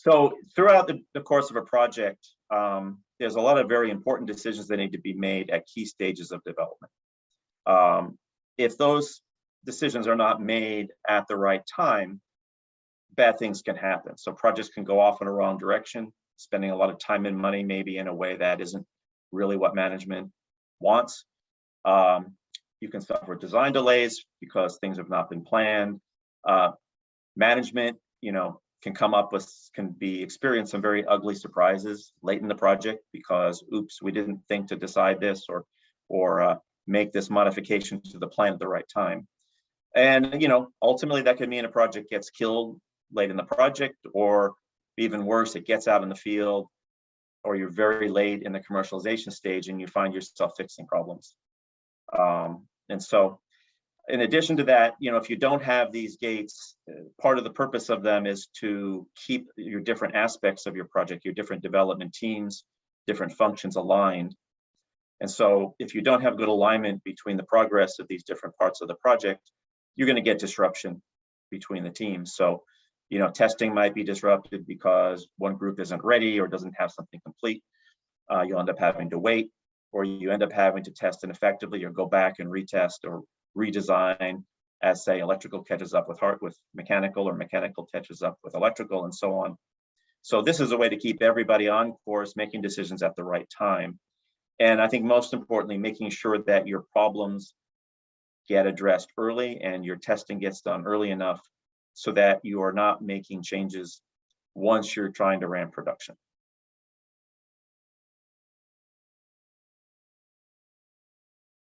So throughout the course of a project, there's a lot of very important decisions that need to be made at key stages of development. If those decisions are not made at the right time, bad things can happen. So projects can go off in a wrong direction, spending a lot of time and money maybe in a way that isn't really what management wants. You can suffer design delays because things have not been planned. Management, can experience some very ugly surprises late in the project because, oops, we didn't think to decide this or make this modification to the plan at the right time. And ultimately that could mean a project gets killed late in the project, or even worse, it gets out in the field, or you're very late in the commercialization stage and you find yourself fixing problems. And so in addition to that, if you don't have these gates, part of the purpose of them is to keep your different aspects of your project, your different development teams, different functions aligned. And so if you don't have good alignment between the progress of these different parts of the project, you're going to get disruption between the teams. So, testing might be disrupted because one group isn't ready or doesn't have something complete. You'll end up having to wait, or you end up having to test ineffectively or go back and retest or redesign as, say, electrical catches up with mechanical, or mechanical catches up with electrical, and so on. So this is a way to keep everybody on course, making decisions at the right time. And I think most importantly, making sure that your problems get addressed early and your testing gets done early enough so that you are not making changes once you're trying to ramp production.